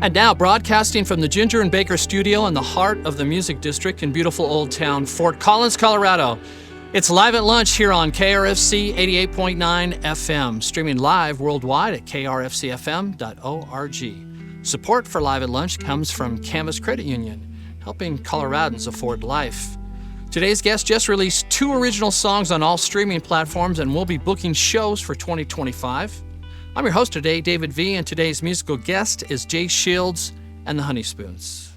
And now, broadcasting from the Ginger and Baker studio in the heart of the Music District in beautiful old town Fort Collins, Colorado. It's Live at Lunch here on KRFC 88.9 FM, streaming live worldwide at krfcfm.org. Support for Live at Lunch comes from Canvas Credit Union, helping Coloradans afford life. Today's guest just released 2 original songs on all streaming platforms and will be booking shows for 2025. I'm your host today, David V., and today's musical guest is Jay Shields and the Honeyspoons.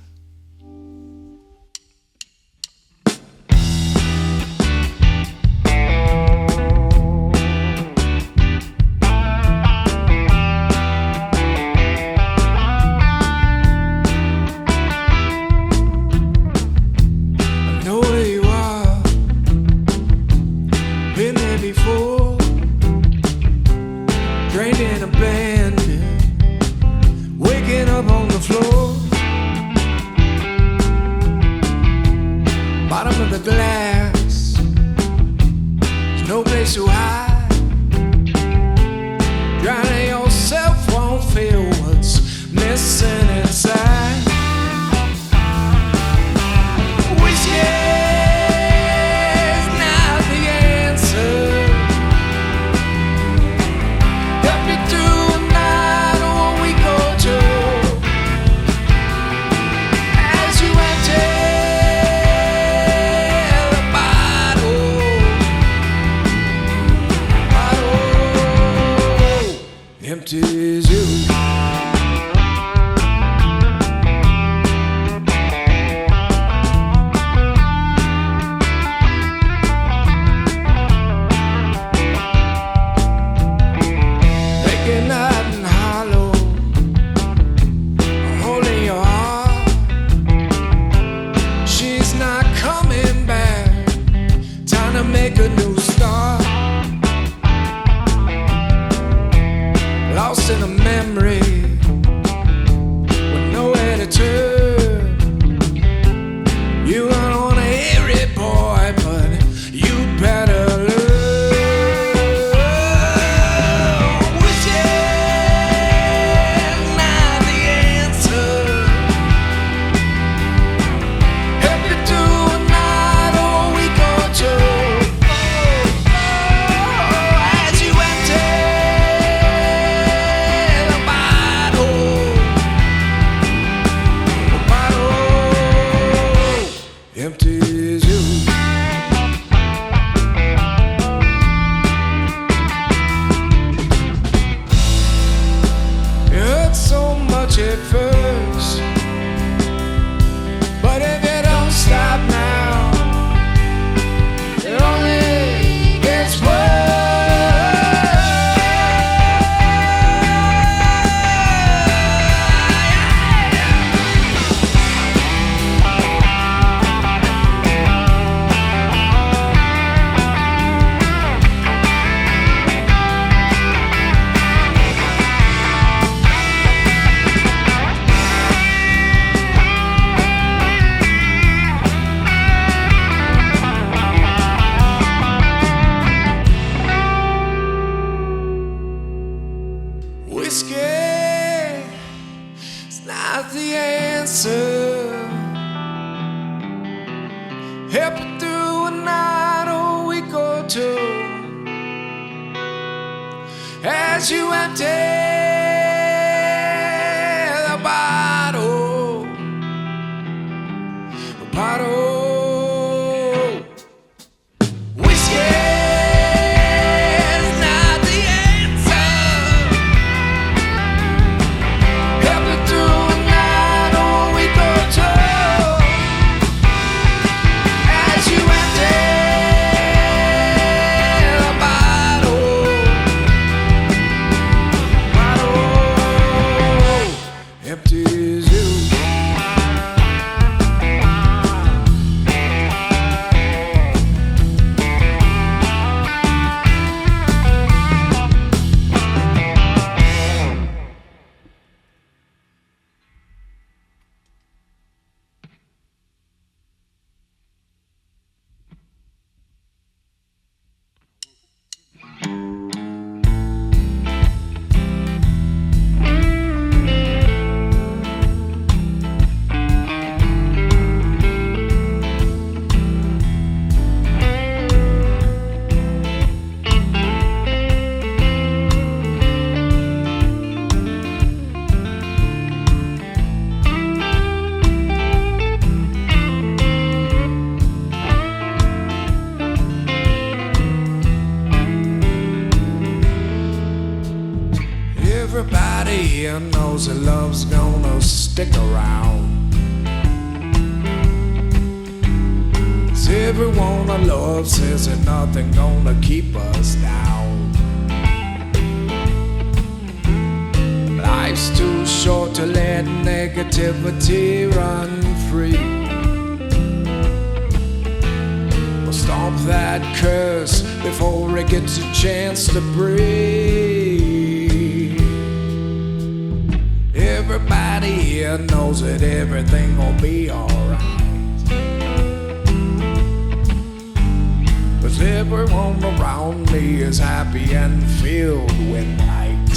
Go here knows that love's gonna stick around. 'Cause everyone I love says that nothing gonna keep us down. Life's too short to let negativity run free. We'll stomp that curse before it gets a chance to breathe. Everybody here knows that everything will be alright. 'Cause everyone around me is happy and filled with light.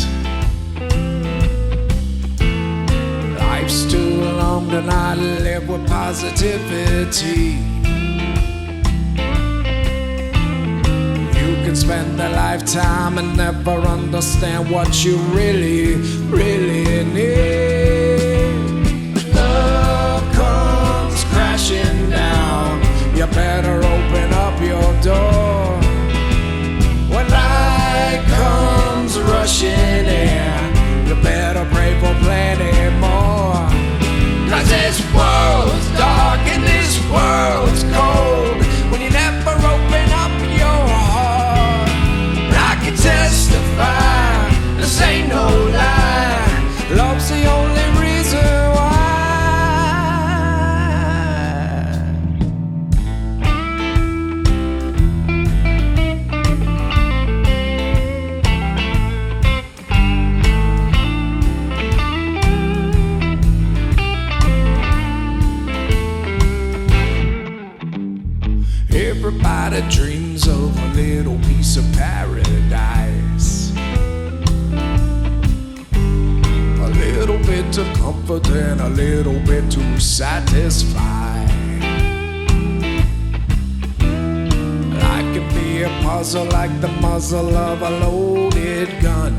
Life's too long to not live with positivity. You can spend a lifetime and never understand what you really, really need. Love comes crashing down. You better open up your door. When light comes rushing in, you better pray for plenty more. 'Cause this world's dark and this world's cold when you never open up your heart. I can testify, this ain't no lie. Love's the only reason why. Everybody dreams of a little piece of paradise, a little bit to comfort and a little bit to satisfy. Life can be a puzzle like the muzzle of a loaded gun.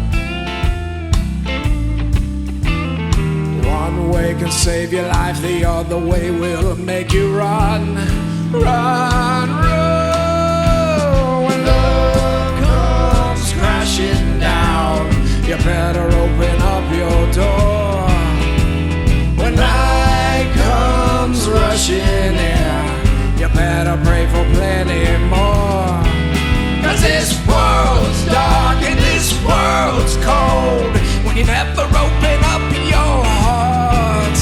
One way can save your life, the other way will make you run. Run, run. When love comes crashing down, you better open up your door. When night comes rushing in, you better pray for plenty more. 'Cause this world's dark and this world's cold when you never open up your heart.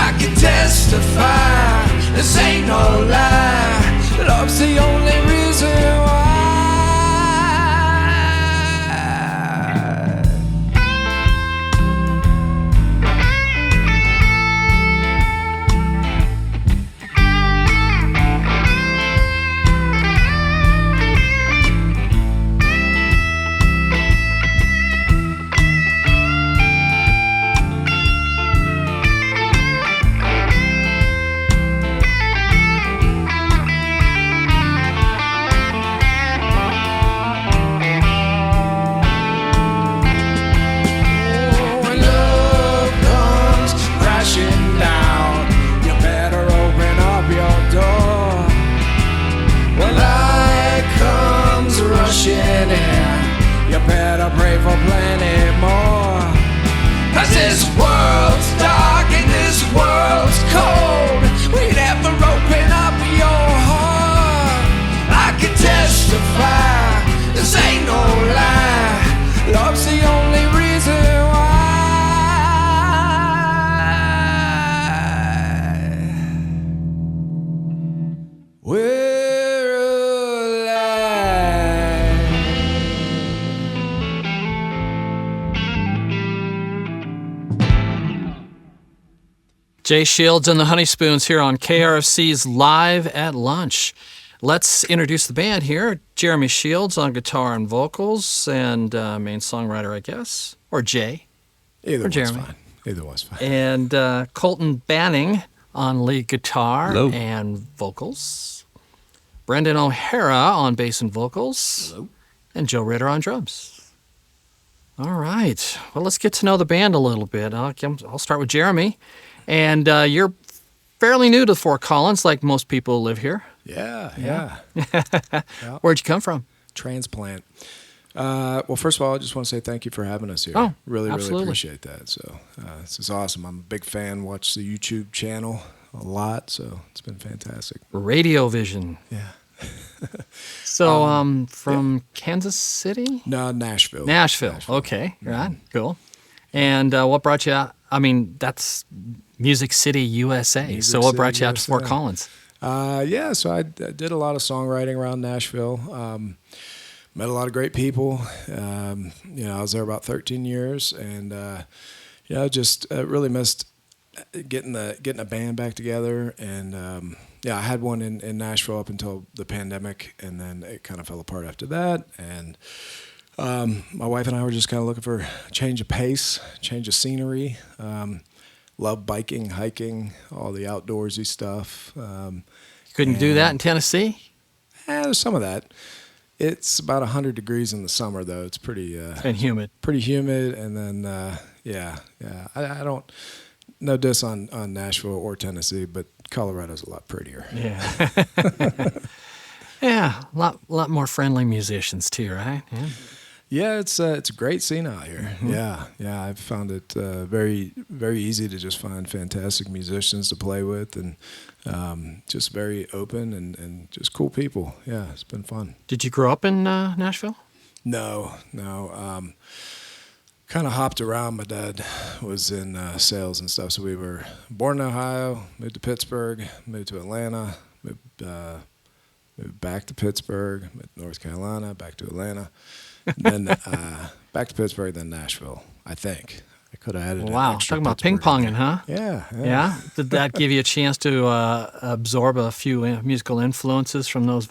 I can testify, this ain't no lie. Love's the only reason why. You better pray for plenty more. 'Cause this world's dark and this world's cold. We never open up your heart. I can testify, this ain't no lie. Love's the only reason why. Jay Shields and the Honey Spoons here on KRFC's Live at Lunch. Let's introduce the band here. Jeremy Shields on guitar and vocals, and main songwriter, I guess. Or Jay. Either or one's Jeremy. fine. Either one's fine. And Colton Boening on lead guitar Hello. and vocals. Brendan O'Hara on bass and vocals. Hello. And Joe Ritter on drums. All right. Well, let's get to know the band a little bit. I'll start with Jeremy. And you're fairly new to Fort Collins, like most people who live here. Yeah. Where'd you come from? Transplant. Well, first of all, I just want to say thank you for having us here. Oh, really absolutely. appreciate that. So this is awesome. I'm a big fan. Watch the YouTube channel a lot, so it's been fantastic. RadioVision. Yeah. So, from Kansas City? No, Nashville. Nashville. Okay, right, cool. And what brought you out? I mean, that's Music City, USA. Music So what City, brought you out to Fort USA. Collins? Yeah, so I did a lot of songwriting around Nashville. Met a lot of great people. I was there about 13 years, and just really missed getting a band back together. And I had one in Nashville up until the pandemic, and then it kind of fell apart after that. And my wife and I were just kind of looking for a change of pace, change of scenery. Love biking, hiking, all the outdoorsy stuff. Couldn't do that in Tennessee? There's some of that. It's about 100 degrees in the summer, though. It's pretty And humid. pretty humid. And then, I don't, no diss on Nashville or Tennessee, but Colorado's a lot prettier. Yeah. Yeah, a lot more friendly musicians too, right? Yeah. Yeah, it's a great scene out here. Mm-hmm. Yeah, I've found it very, very easy to just find fantastic musicians to play with, and just very open and just cool people. Yeah, it's been fun. Did you grow up in Nashville? No. Kind of hopped around. My dad was in sales and stuff, so we were born in Ohio, moved to Pittsburgh, moved to Atlanta, moved back to Pittsburgh, moved to North Carolina, back to Atlanta. Then back to Pittsburgh, then Nashville. I think I could have added. Wow, an extra talking about Pittsburgh ping-ponging, in huh? there. Yeah. Yeah. Did that give you a chance to absorb a few musical influences from those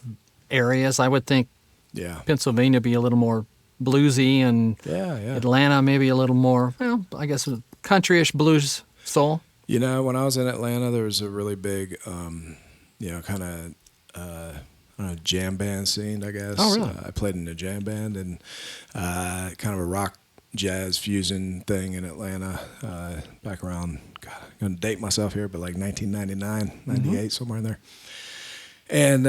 areas? I would think Yeah. Pennsylvania be a little more bluesy, and Yeah. Atlanta maybe a little more, well, I guess countryish blues soul. When I was in Atlanta, there was a really big, kind of. Jam band scene, I guess. Oh, really? I played in a jam band, and kind of a rock jazz fusion thing in Atlanta back around, God, I'm going to date myself here, but like 1999, 98, somewhere in there. And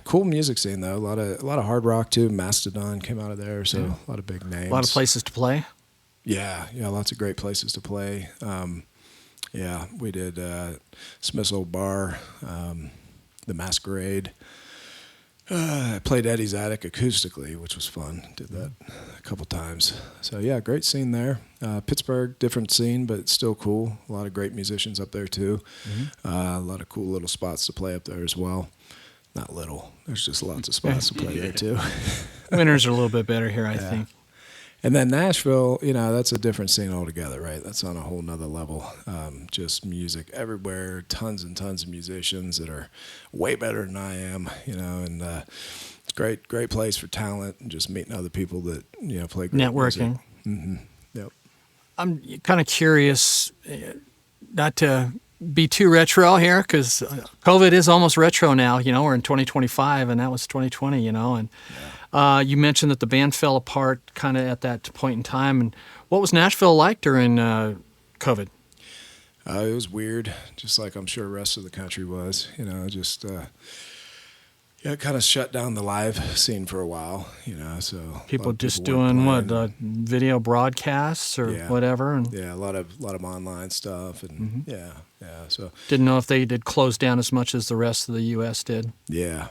cool music scene though. A lot of hard rock too. Mastodon came out of there, so a lot of big names. A lot of places to play. Yeah, lots of great places to play. We did Smith's Old Bar, the Masquerade. I played Eddie's Attic acoustically, which was fun. Did that a couple times. So yeah, great scene there. Pittsburgh, different scene, but it's still cool. A lot of great musicians up there too. A lot of cool little spots to play up there as well. Not little. There's just lots of spots to play there too. Winters are a little bit better here, I think. And then Nashville, that's a different scene altogether, right? That's on a whole nother level. Just music everywhere, tons and tons of musicians that are way better than I am, and it's great place for talent and just meeting other people that, play great Networking. music. Yep. I'm kind of curious, not to be too retro here, because COVID is almost retro now. We're in 2025, and that was 2020, and you mentioned that the band fell apart kind of at that point in time. And what was Nashville like during COVID? It was weird, just like I'm sure the rest of the country was. It kind of shut down the live scene for a while. So People just weren't doing playing. what, video broadcasts or whatever, and Yeah, a lot of online stuff, and So didn't know if they did close down as much as the rest of the U.S. did. yeah.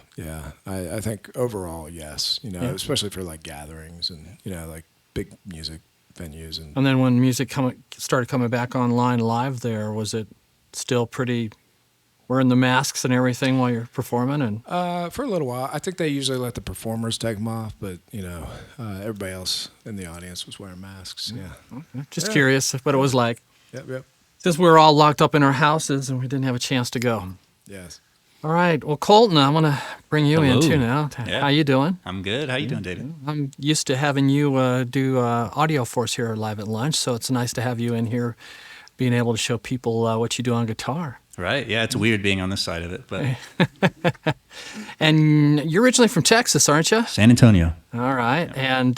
I think overall, yes. Especially for like gatherings and like big music venues And then when music started coming back online live, there was it still pretty wearing the masks and everything while you're performing? And for a little while. I think they usually let the performers take them off, but everybody else in the audience was wearing masks. Yeah. okay. Just curious what it was like. Yep. Since we were all locked up in our houses and we didn't have a chance to go. Yes. All right. Well, Colton, I want to bring you in Hello. too now. Yeah. How you doing? I'm good. How you doing, David? I'm used to having you do audio for us here live at lunch, so it's nice to have you in here, being able to show people what you do on guitar. Right. Yeah, it's weird being on this side of it, but And you're originally from Texas, aren't you? San Antonio. All right. And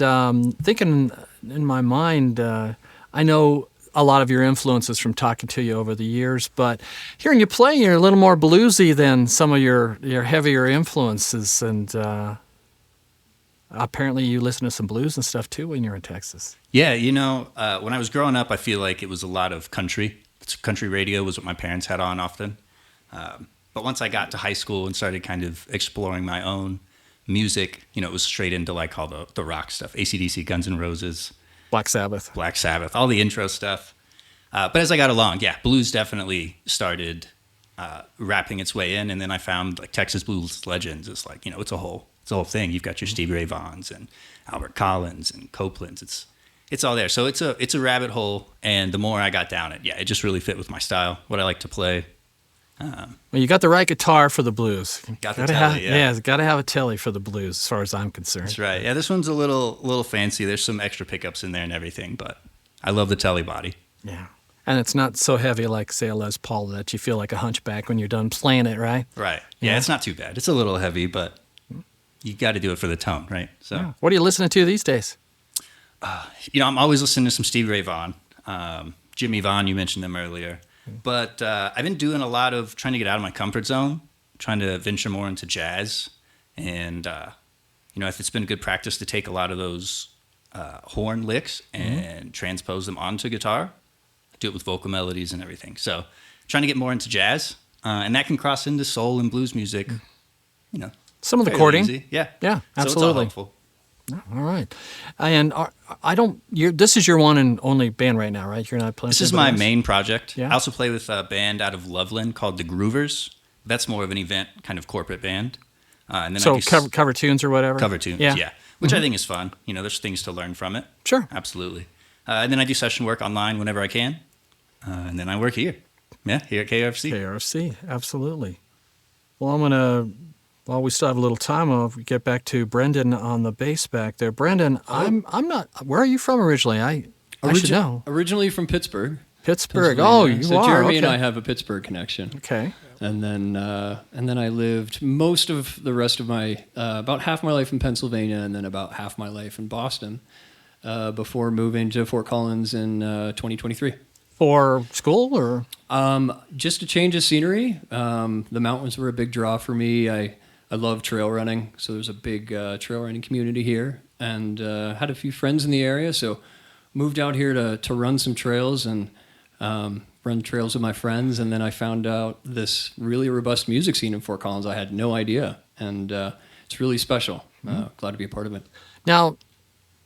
thinking in my mind, I know a lot of your influences from talking to you over the years, but hearing you play, you're a little more bluesy than some of your heavier influences. And apparently you listen to some blues and stuff too when you're in Texas. Yeah, when I was growing up, I feel like it was a lot of country. Country radio was what my parents had on often. But once I got to high school and started kind of exploring my own music, it was straight into like all the rock stuff, AC/DC, Guns N' Roses, Black Sabbath, all the intro stuff. But as I got along, blues definitely started wrapping its way in, and then I found like Texas blues legends. It's like it's a whole thing. You've got your Stevie Ray Vaughns and Albert Collins and Copelands. It's all there. So it's a rabbit hole, and the more I got down it, it just really fit with my style, what I like to play. Well, you got the right guitar for the blues. Got the telly, it's got to have a telly for the blues, as far as I'm concerned. That's right. Yeah, this one's a little fancy. There's some extra pickups in there and everything, but I love the telly body. Yeah. And it's not so heavy like, say, a Les Paul that you feel like a hunchback when you're done playing it, right? Right. Yeah, it's not too bad. It's a little heavy, but you got to do it for the tone, right? So, yeah. What are you listening to these days? I'm always listening to some Stevie Ray Vaughan. Jimmy Vaughan, you mentioned them earlier. But I've been doing a lot of trying to get out of my comfort zone, trying to venture more into jazz. And, it's been good practice to take a lot of those horn licks and transpose them onto guitar, do it with vocal melodies and everything. So trying to get more into jazz. And that can cross into soul and blues music, Some of the chording. Easy. Yeah. Yeah, So it's all absolutely. helpful. All right. And this is your one and only band right now, right? You're not playing. This is my main project. Yeah. I also play with a band out of Loveland called the Groovers. That's more of an event kind of corporate band. And then So I do cover tunes or whatever? cover tunes, yeah. Which I think is fun. There's things to learn from it. Sure. Absolutely. And then I do session work online whenever I can. And then I work here. Yeah, here at KRFC. KRFC, absolutely. Well, while we still have a little time, I'll get back to Brendan on the bass back there. Brendan, I'm not. Where are you from originally? I should know. Originally from Pittsburgh. Pittsburgh. Oh, you so are. Jeremy and okay. I have a Pittsburgh connection. Okay. And then I lived most of the rest of my about half my life in Pennsylvania, and then about half my life in Boston before moving to Fort Collins in 2023. For school or? Just a change of scenery. The mountains were a big draw for me. I love trail running, so there's a big trail running community here, and had a few friends in the area, so moved out here to run some trails and run trails with my friends, and then I found out this really robust music scene in Fort Collins. I had no idea, and it's really special. Glad to be a part of it. Now,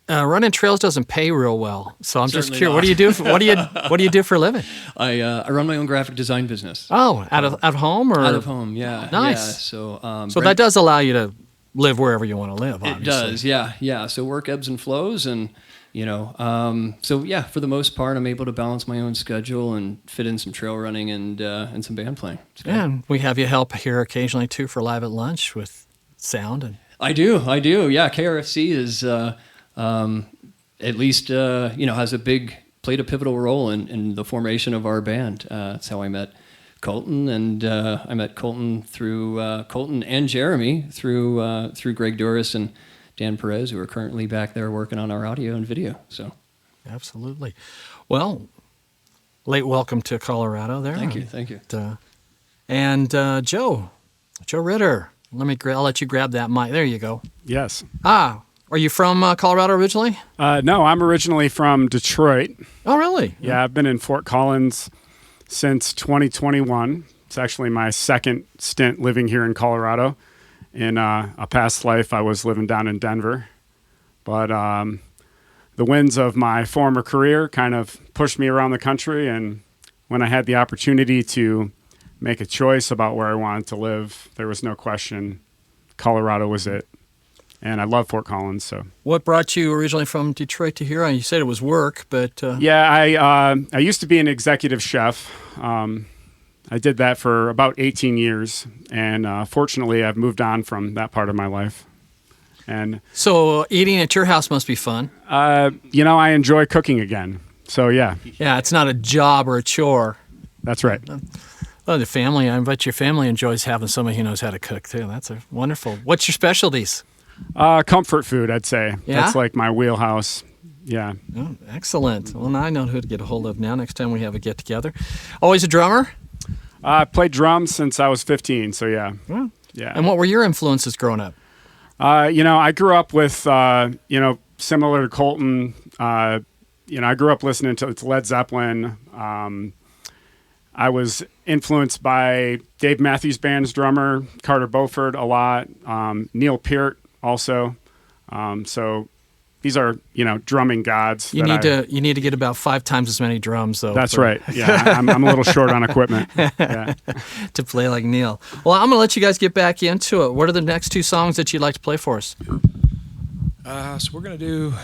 running trails doesn't pay real well, so I'm just Certainly curious. not. What do you do? What do you do for a living? I run my own graphic design business. Oh, at home or Out of home, yeah. Nice. Yeah, so So that does allow you to live wherever you want to live. Obviously. It does, yeah. So work ebbs and flows, and so yeah, for the most part, I'm able to balance my own schedule and fit in some trail running and some band playing. And we have you help here occasionally too for Live at Lunch with sound and. I do. Yeah, KRFC is at least has played a pivotal role in the formation of our band. That's how I met Colton, and I met Colton through Colton and Jeremy through Greg Douras and Dan Perez, who are currently back there working on our audio and video. So, absolutely. Well, late welcome to Colorado there. Thank you. And Joe Ritter. I'll let you grab that mic. There you go. Yes. Are you from Colorado originally? No, I'm originally from Detroit. Oh, really? Yeah, I've been in Fort Collins since 2021. It's actually my second stint living here in Colorado. In a past life, I was living down in Denver. But the winds of my former career kind of pushed me around the country. And when I had the opportunity to make a choice about where I wanted to live, there was no question Colorado was it. And I love Fort Collins. So, what brought you originally from Detroit to here? You said it was work, but yeah, I used to be an executive chef. I did that for about 18 years, and fortunately, I've moved on from that part of my life. And so, eating at your house must be fun. I enjoy cooking again. So yeah, it's not a job or a chore. That's right. Well, I bet your family enjoys having somebody who knows how to cook too. That's wonderful. What's your specialties? Comfort food, I'd say. Yeah? That's like my wheelhouse. Yeah. Oh, excellent. Well, now I know who to get a hold of now next time we have a get-together. Always a drummer? I played drums since I was 15, so yeah. Well, Yeah. and what were your influences growing up? I grew up with, similar to Colton, I grew up listening to Led Zeppelin. I was influenced by Dave Matthews Band's drummer, Carter Beauford, a lot. Neil Peart also. So these are, drumming gods. You need to get about 5 times as many drums, though. That's right. Yeah, I'm a little short on equipment. Yeah. To play like Neil. Well, I'm going to let you guys get back into it. What are the next 2 songs that you'd like to play for us? So we're going to do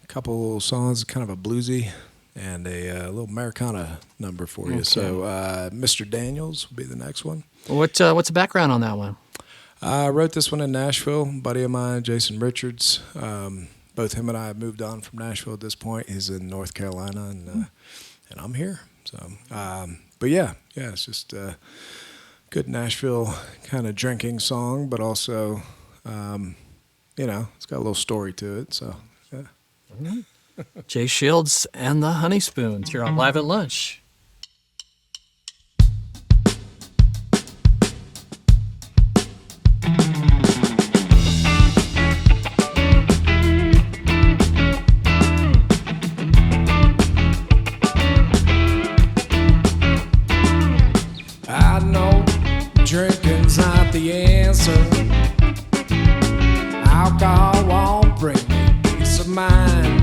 a couple songs, kind of a bluesy and a little Americana number for you. So Mr. Daniels will be the next one. What's the background on that one? I wrote this one in Nashville. A buddy of mine, Jason Richards, both him and I have moved on from Nashville at this point. He's in North Carolina, and I'm here. So, but yeah, it's just a good Nashville kind of drinking song, but also, it's got a little story to it. So, yeah. Jay Shields and the Honey Spoons here on Live at Lunch. I know drinking's not the answer. Alcohol won't bring me peace of mind.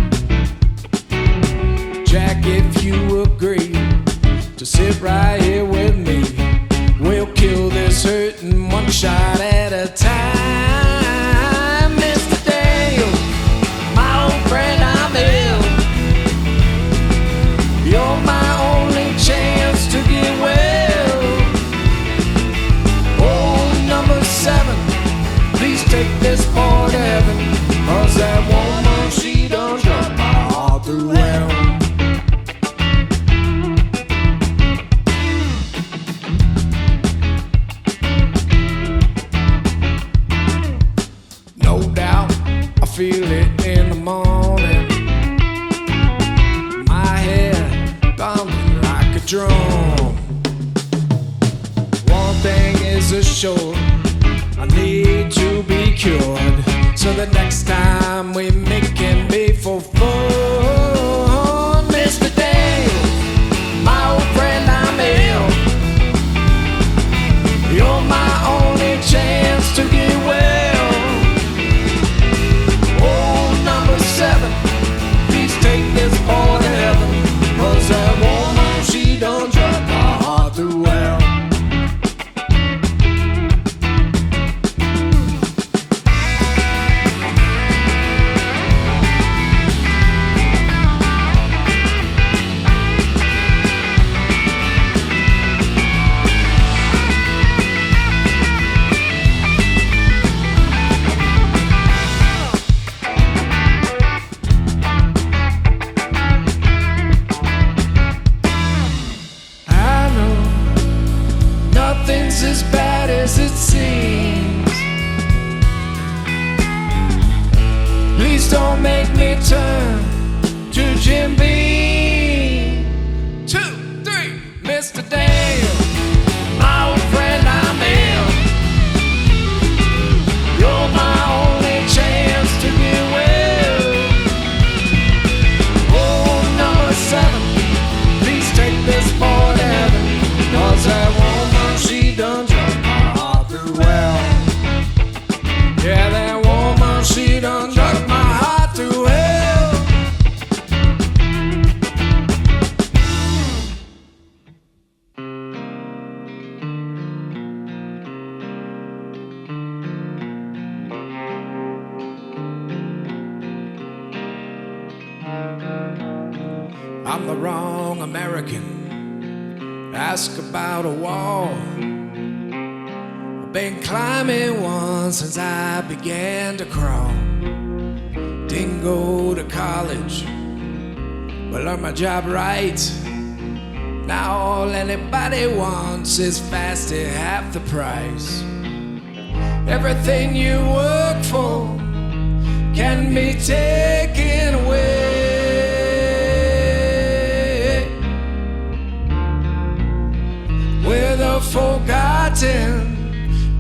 Jack, if you agree to sit right here with me, we'll kill this hurting one shot at a time. Mr. Daniel, my old friend, I'm ill. You're my only chance to get well. Oh, number 7, please take this boy to heaven, 'cause that woman, she done shut my heart through hell. No doubt, I feel it in the morning. My head thumping like a drum. One thing is assured, I need to be cured, so the next time we make it be for fun. Mr. Daniel, my old friend, I'm ill. You're my only chance to get well. Oh, number 7, please take this boy to heaven, 'cause that woman, she done shut my heart through hell. As bad as it seems. Please don't make me turn to Jim Beam. 2, 3, Mr. Daniel, my old friend, I'm ill. You're my only chance to get well. Oh, number 7, please take this boy to heaven, 'cause that woman, she done shut my heart through hell. Yeah, that woman, she done shut my heart through hell. I'm the wrong American. Ask about a wall. I've been climbing one since I began to crawl. Didn't go to college, but learned my job right. Now all anybody wants is fast at half the price. Everything you work for can be taken away. We're the forgotten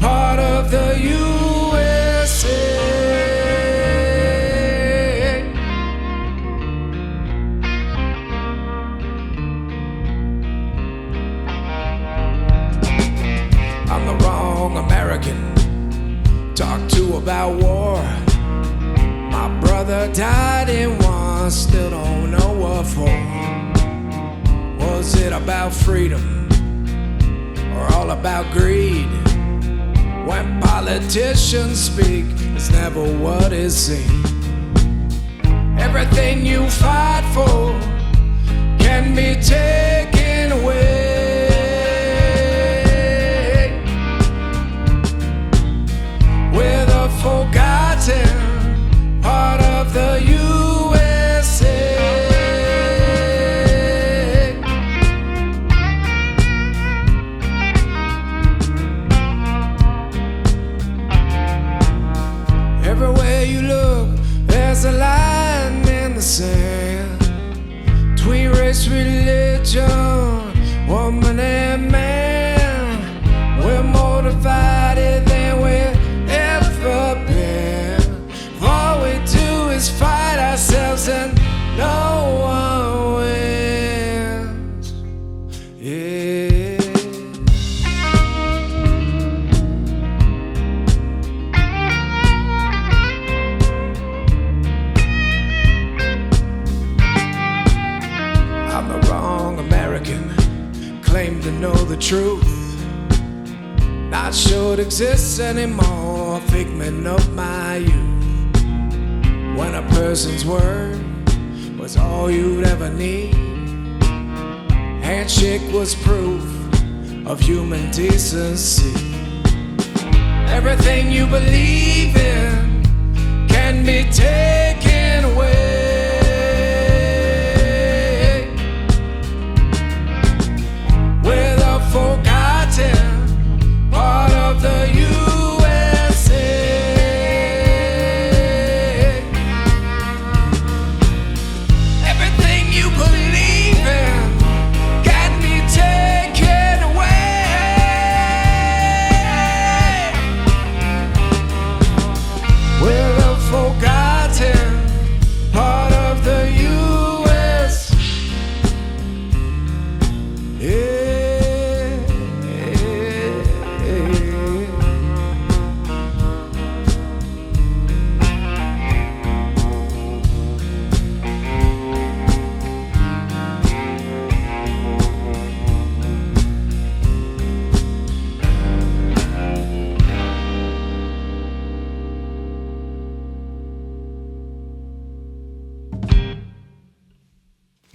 part of the USA. American talk to about war. My brother died in one, still don't know what for. Was it about freedom or all about greed? When politicians speak, it's never what is seen. Everything you fight for can be taken away. We're the forgotten part of the USA. Everywhere you look, there's a line in the sand between race, religion, woman and man. We're more divided than we've ever been. All we do is fight ourselves and no one wins. Yeah. I'm the wrong American, claim to know the truth. Not sure it exists anymore, a figment of my youth. When a person's word was all you'd ever need, handshake was proof of human decency. Everything you believe in can be taken away. We're the forgotten part of the USA. Everything you believe in can be taken away. We're the forgotten part of the US.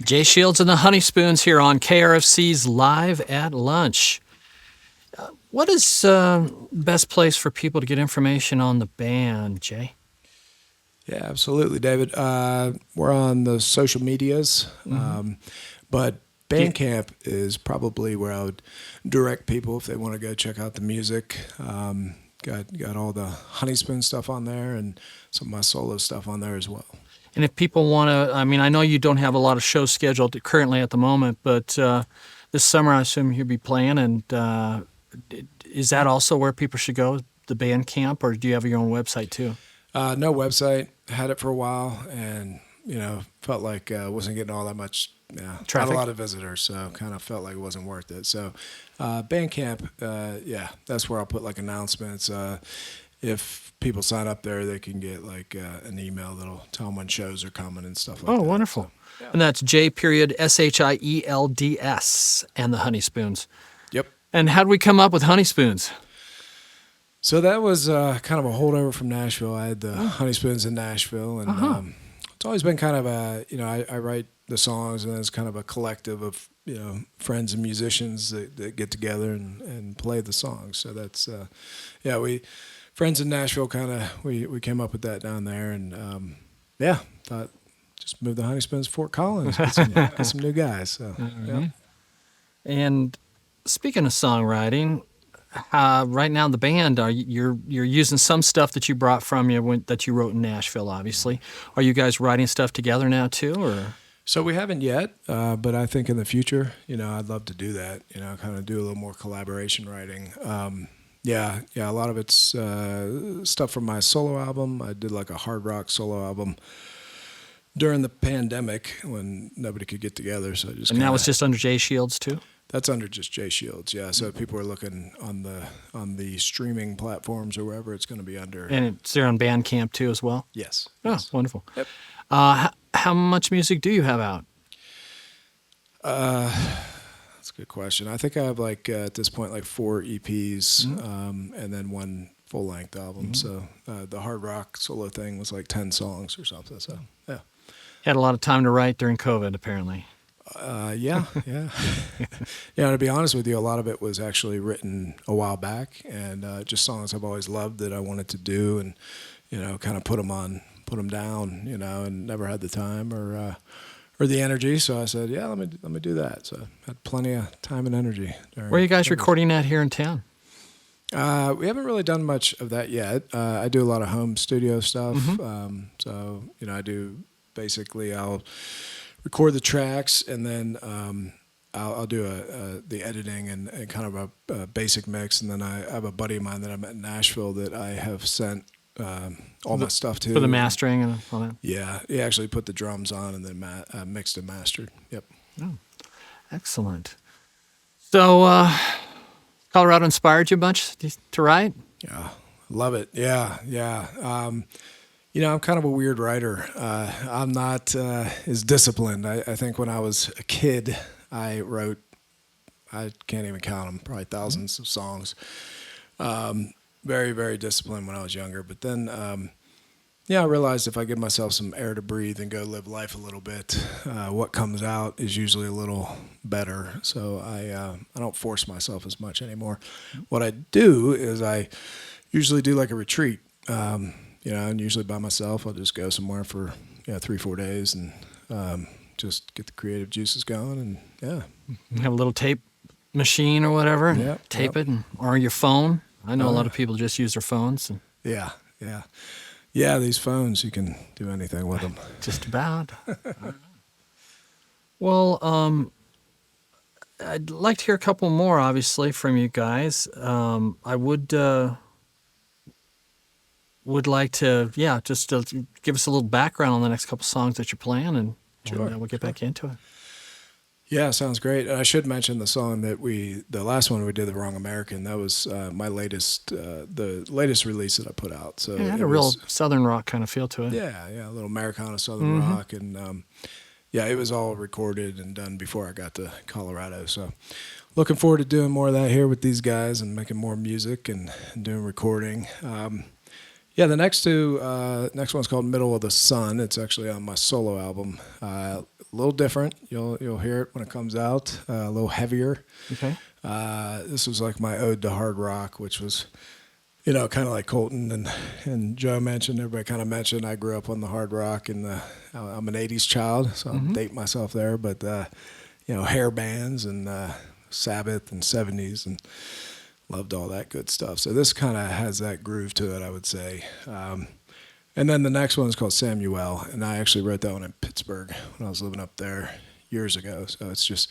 Jay Shields and the Honey Spoons here on KRFC's Live at Lunch. What is best place for people to get information on the band, Jay? Yeah, absolutely, David. We're on the social medias, but Bandcamp is probably where I would direct people if they want to go check out the music. Got all the Honey Spoon stuff on there and some of my solo stuff on there as well. And if people want to, I mean, I know you don't have a lot of shows scheduled currently at the moment, but this summer I assume you'll be playing. And is that also where people should go, the Bandcamp, or do you have your own website too? No website. Had it for a while, and felt like wasn't getting all that much traffic. Not a lot of visitors, so kind of felt like it wasn't worth it. So Bandcamp, that's where I'll put like announcements. If people sign up there, they can get like an email that'll tell them when shows are coming and stuff like that. Oh, wonderful. So, yeah. And that's J.SHIELDS and the Honey Spoons. Yep. And how did we come up with Honey Spoons? So that was kind of a holdover from Nashville. I had the Honey Spoons in Nashville, and it's always been kind of I write the songs, and it's kind of a collective of friends and musicians that get together and play the songs. So that's friends in Nashville, kind of, we came up with that down there, and thought just move the Honey Spoons to Fort Collins, get some new guys. So, yeah. And speaking of songwriting, right now the band, you're using some stuff that you brought from you that you wrote in Nashville, obviously. Are you guys writing stuff together now too, or? So we haven't yet, but I think in the future, I'd love to do that. Kind of do a little more collaboration writing. Yeah, a lot of it's stuff from my solo album. I did like a hard rock solo album during the pandemic when nobody could get together. So and that was just under Jay Shields too? That's under just Jay Shields, yeah. So if people are looking on the streaming platforms or wherever, it's going to be under. And it's there on Bandcamp too as well? Yes. Oh, Yes. wonderful. Yep. How much music do you have out? That's a good question. I think I have at this point 4 EPs, and then 1 full-length album. So the hard rock solo thing was 10 songs or something. So yeah. Had a lot of time to write during COVID, apparently. Yeah. Yeah, to be honest with you, a lot of it was actually written a while back, and just songs I've always loved that I wanted to do, and kind of put them down, and never had the time or the energy. So I said, yeah, let me do that. So I had plenty of time and energy. Where are you guys recording at here in town? We haven't really done much of that yet. I do a lot of home studio stuff. So I do basically I'll record the tracks, and then I'll do the editing and kind of a basic mix, and then I have a buddy of mine that I met in Nashville that I have sent all my stuff to For the mastering and all that? Yeah, he actually put the drums on and then mixed and mastered. Yep. Oh, excellent. So Colorado inspired you a bunch to write? Yeah, love it. Yeah. I'm kind of a weird writer. I'm not as disciplined. I think when I was a kid, I wrote, I can't even count them, probably thousands of songs. Very, very disciplined when I was younger. But then, I realized if I give myself some air to breathe and go live life a little bit, what comes out is usually a little better. So I don't force myself as much anymore. What I do is I usually do a retreat. And usually by myself, I'll just go somewhere for 3-4 days and just get the creative juices going. And You have a little tape machine or whatever, and Yep, tape it, or your phone. I know a lot of people just use their phones. And yeah. These phones, you can do anything with them. just about. Well, I'd like to hear a couple more, obviously, from you guys. I would like to, just to give us a little background on the next couple songs that you're playing, and we'll get back into it. Yeah, sounds great. And I should mention the song that the last one we did, The Wrong American, that was my latest, the latest release that I put out. So It had a real Southern rock kind of feel to it. Yeah, a little Americana Southern rock. And it was all recorded and done before I got to Colorado. So looking forward to doing more of that here with these guys and making more music and doing recording. The next one's called Middle of the Sun. It's actually on my solo album. A little different. You'll hear it when it comes out. A little heavier. Okay. This was my ode to hard rock, which was, kind of like Colton and Joe mentioned. Everybody kind of mentioned I grew up on the hard rock, and I'm an '80s child, so I'll date myself there. But hair bands and Sabbath and '70s and. Loved all that good stuff. So this kind of has that groove to it, I would say. And then the next one is called Samuel, and I actually wrote that one in Pittsburgh when I was living up there years ago. So it's just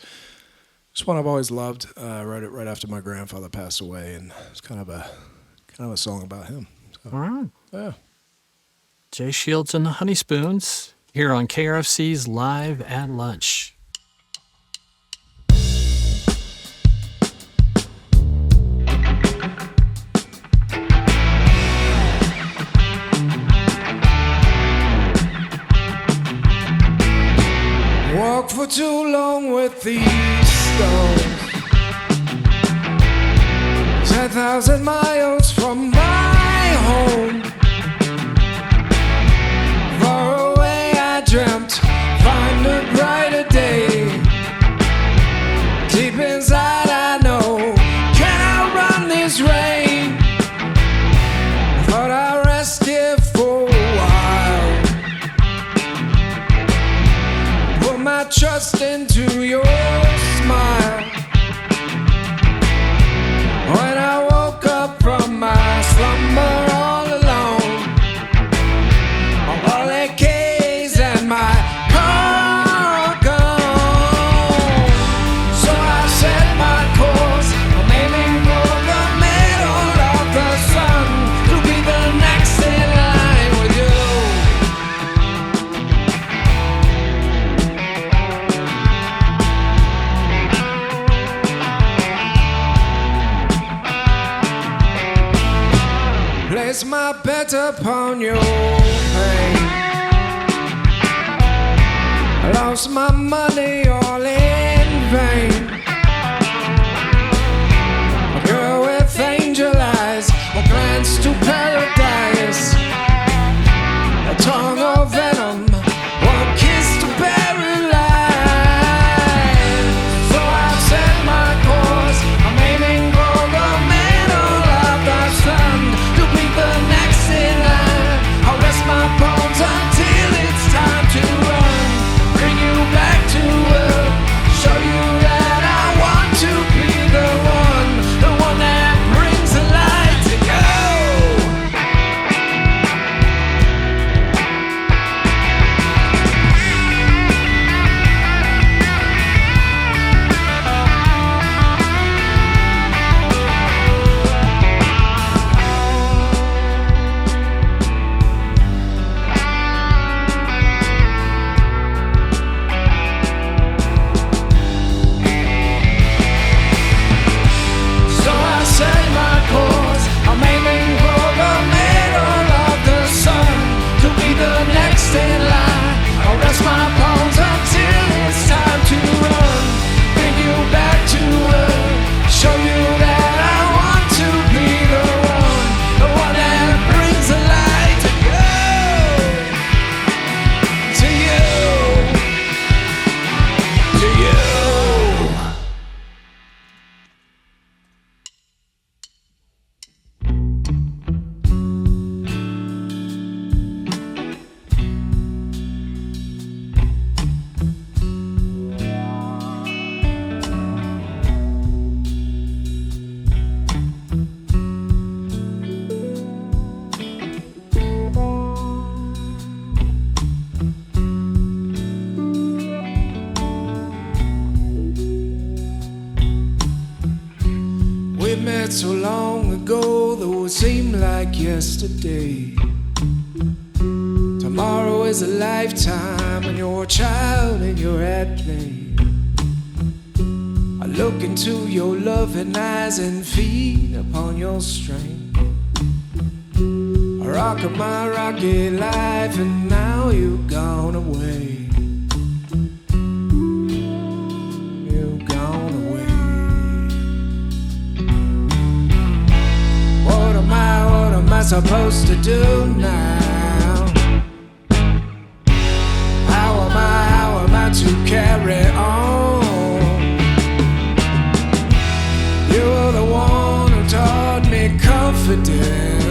one I've always loved. I wrote it right after my grandfather passed away, and it's kind of a song about him. So, All right. Yeah. Jay Shields and the Honey Spoons here on KRFC's Live at Lunch. Walk for too long with these stones, 10,000 miles from my home. Far away I dreamt, find a brighter day. Deep inside I know, can I run this rain? Thought I'd rest here for a while, put my trust into your smile. When I woke up from my place my bet upon your pain. I lost my money all in vain. A girl with angel eyes, a glance to paradise, a tongue of venom, one kiss to paralyze. So I've set my course, I'm aiming for the middle of the sun, to be the next in line. I'll rest my bones until it's time to run, bring you back to earth, show you that I want to be the one that brings the light to go. So I set my course, I'm aiming for the middle of the sun, to be the next in line. I'll rest my bones until it's time to run, bring you back to earth, show you that I want to be the one that brings the light to go. To you, to you. We met so long ago, though it seemed like yesterday. Tomorrow is a lifetime, and you're a child and you're at play. I look into your loving eyes and feed upon your strength. I rock of my rocky life, and now you've gone away. You've gone away. What am I supposed to do now? How am I to carry on? You're the one who taught me confidence.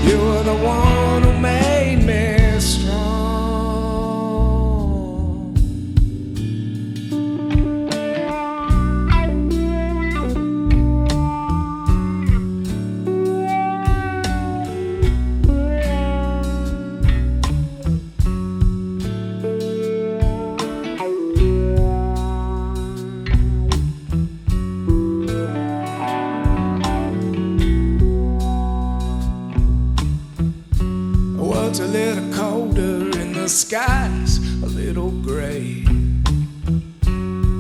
You're the one who made me strong. A little colder and the sky's a little gray.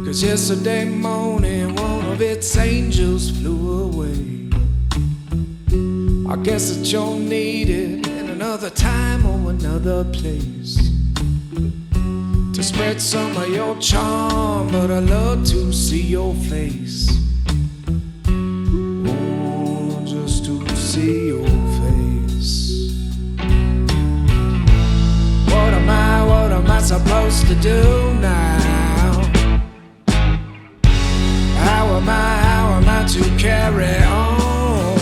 'Cause yesterday morning one of its angels flew away. I guess that you're needed in another time or another place to spread some of your charm, but I love to see your face. Oh, just to see your face. What am I supposed to do now? How am I to carry on?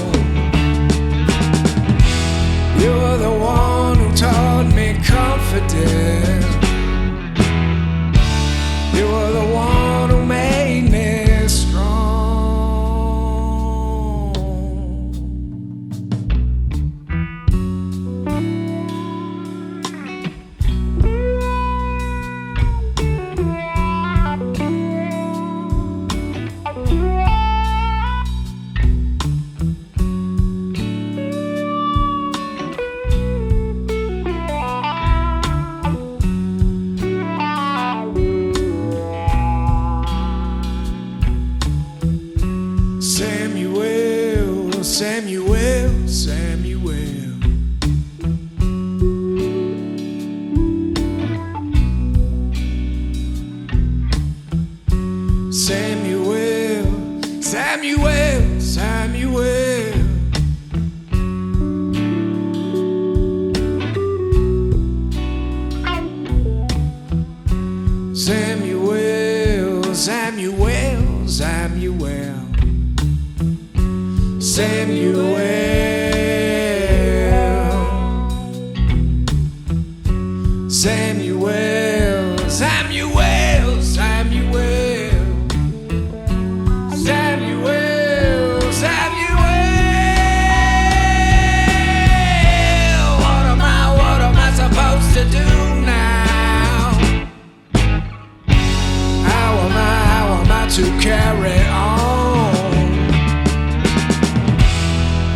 You're the one who taught me confidence. You're the one who made me strong. Samuel, Samuel. Samuel, Samuel, Samuel. Samuel, Samuel, Samuel. Samuel, Samuel, Samuel, Samuel, Samuel, Samuel. What am I supposed to do now? How am I to carry on?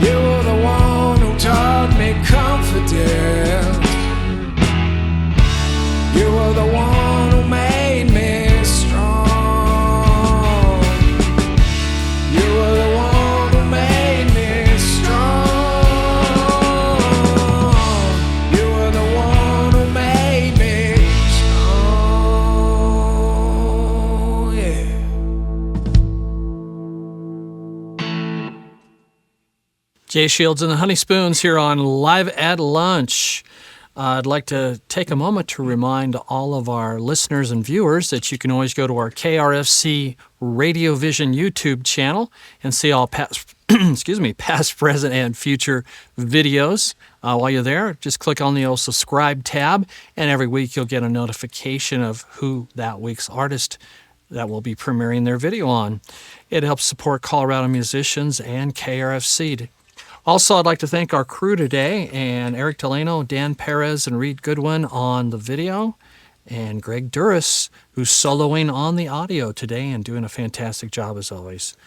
You were the one who taught me confidence. You were the one who made me strong. You were the one who made me strong. You were the one who made me strong. Yeah. Jay Shields and the Honey Spoons here on Live at Lunch. I'd like to take a moment to remind all of our listeners and viewers that you can always go to our KRFC RadioVision YouTube channel and see all past, past, present, and future videos. While you're there, just click on the old subscribe tab, and every week you'll get a notification of who that week's artist that will be premiering their video on. It helps support Colorado musicians and KRFC. Also, I'd like to thank our crew today, and Eric Delano, Dan Perez, and Reed Goodwin on the video, and Greg Douras, who's soloing on the audio today and doing a fantastic job as always.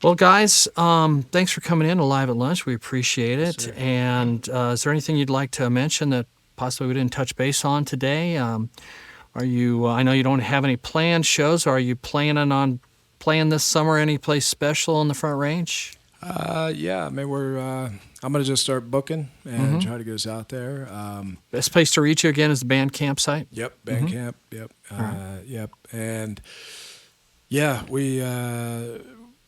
Well, guys, thanks for coming in to Live at Lunch. We appreciate it. Yes, and is there anything you'd like to mention that possibly we didn't touch base on today? Are you? I know you don't have any planned shows. Are you planning on playing this summer any place special on the Front Range? Yeah, I mean, I'm going to just start booking and try to get us out there. Best place to reach you again is the Bandcamp site? Yep, Bandcamp, yep. Right. Yep, and yeah, we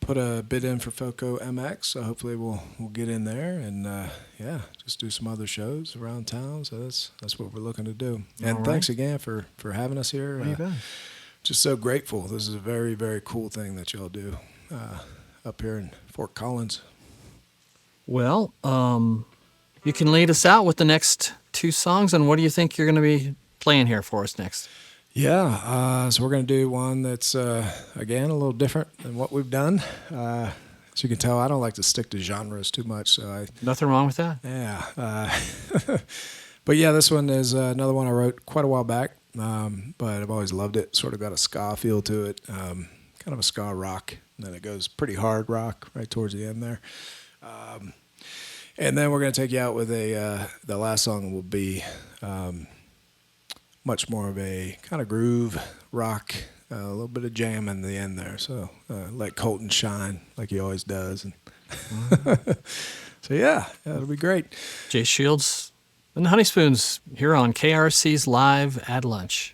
put a bid in for Foco MX, so hopefully we'll get in there and, yeah, just do some other shows around town, so that's what we're looking to do. And thanks again for having us here. Where you been? Just so grateful. This is a very, very cool thing that y'all do. Up here in Fort Collins. Well, you can lead us out with the next two songs, and what do you think you're going to be playing here for us next? Yeah, so we're going to do one that's, again, a little different than what we've done. As you can tell, I don't like to stick to genres too much. So Nothing wrong with that? Yeah. But yeah, this one is another one I wrote quite a while back, but I've always loved it. Sort of got a ska feel to it, kind of a ska rock. And then it goes pretty hard rock right towards the end there. And then we're going to take you out with the last song will be much more of a kind of groove rock, a little bit of jam in the end there. So let Colton shine like he always does. And so yeah, it'll be great. Jay Shields and the Honey Spoons here on KRC's Live at Lunch.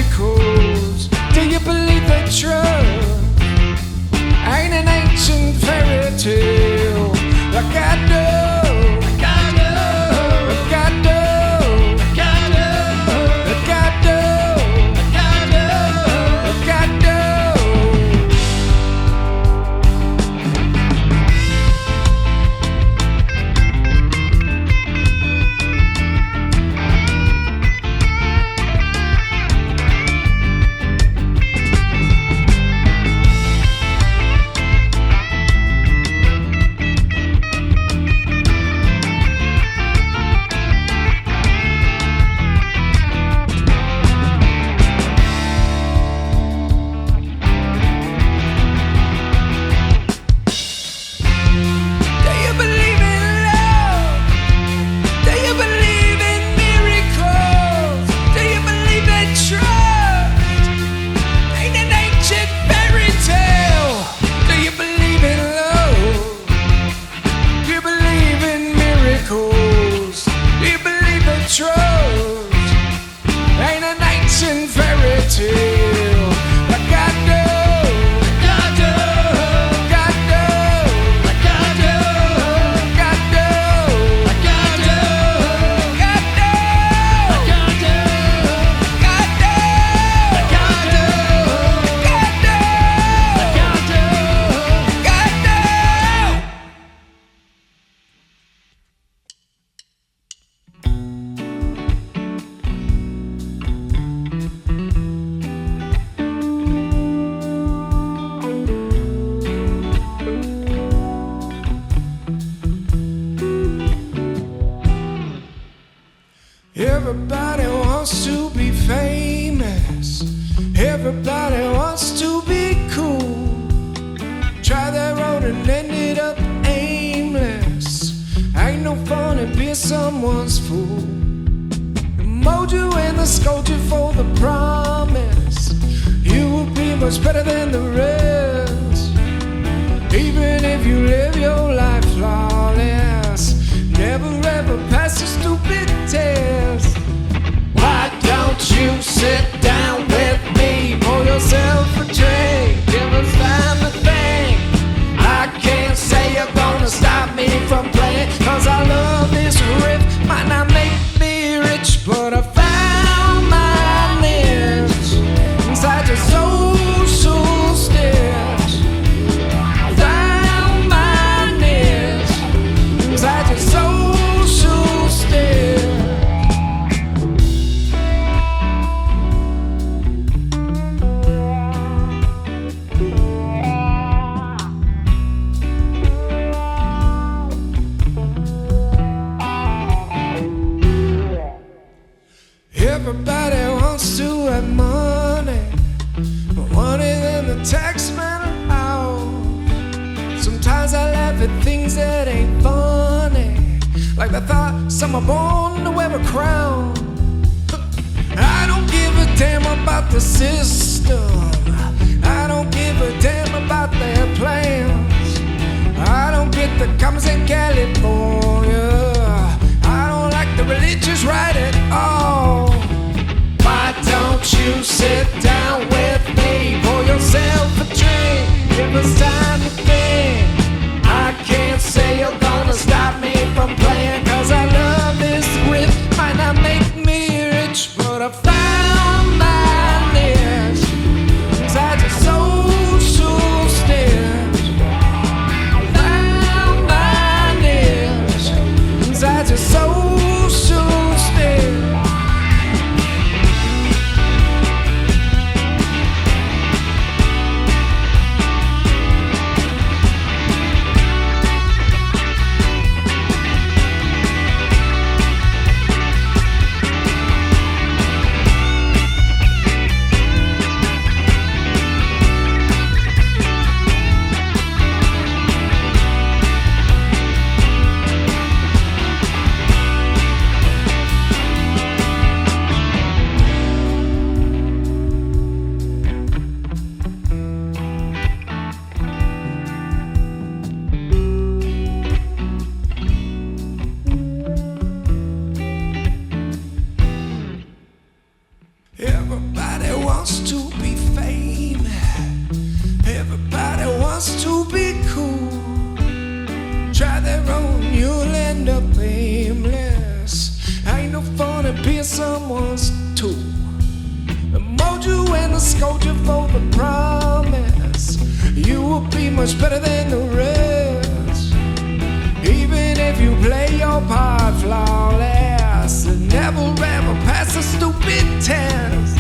miracles? Do you believe that truth ain't an ancient fairy tale? Like I do, like I do, like I do, like I do, like I do, like I do, like I do. Everybody wants to be famous. Everybody wants to be cool. Try that road and ended up aimless. Ain't no fun in being someone's fool. The mojo and the sculpture for the promise. You will be much better than the rest. Even if you live your life flawless, never ever pass a stupid test. Why don't you sit down with me? Pour yourself a drink, give us time to think. I can't say you're gonna stop me from playing, cause I love this riff. Might not make me rich, but I found my niche inside your social stitch. Found my niche inside your social stitch. Everybody wants to have money, more money than the tax man allowed. Sometimes I laugh at things that ain't funny, like the thought some are born to wear a crown. I don't give a damn about the system. I don't give a damn about their plans. I don't get the comments in California. I don't like the religious right at all. Why don't you sit down with me? Pour yourself a drink, give us time to think. I can't say you're gonna stop me from playing, cause I love this riff. Might not make me rich, but I found my niche inside your social stitch. Found my niche inside your social stitch. Everybody wants to be famous. Everybody wants to be cool. Try their own, you'll end up aimless. Ain't no fun in being someone's tool. The mold you and the scold you for the promise. You will be much better than the rest. Even if you play your part flawless and never ever pass a stupid test.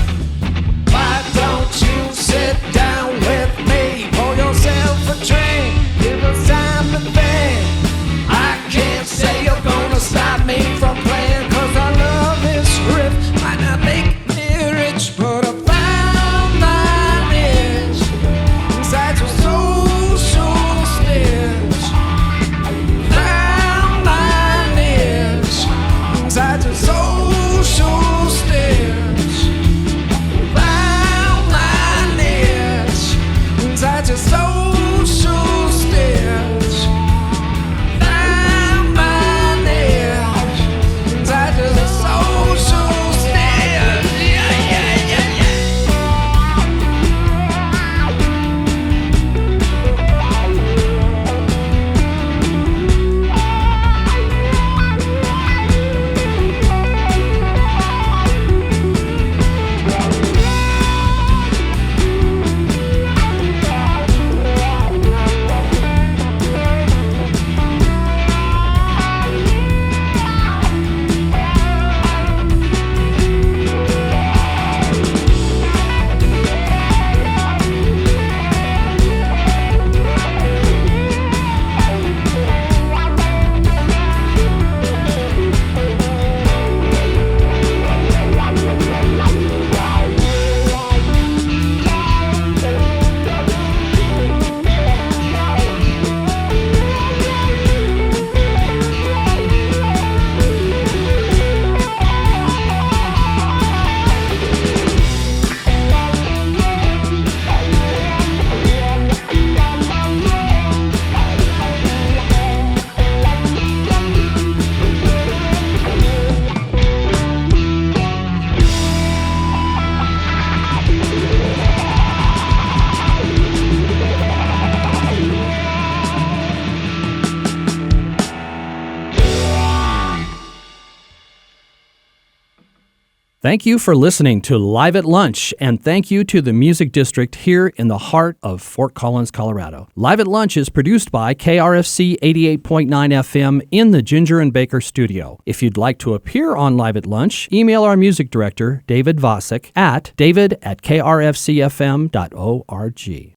Why don't you sit down with me? Pour yourself a drink, give us time to think. I can't say you're gonna stop me from playing, cause I love this riff. Might not make me rich, but I found my niche inside your social stitch. Found my niche inside your social stitch. Found my niche inside your social stitch. Found my niche inside your social stitch. Yeah, yeah, yeah, yeah. Thank you for listening to Live at Lunch, and thank you to the Music District here in the heart of Fort Collins, Colorado. Live at Lunch is produced by KRFC 88.9 FM in the Ginger and Baker studio. If you'd like to appear on Live at Lunch, email our music director, David Vacek, at david@krfcfm.org.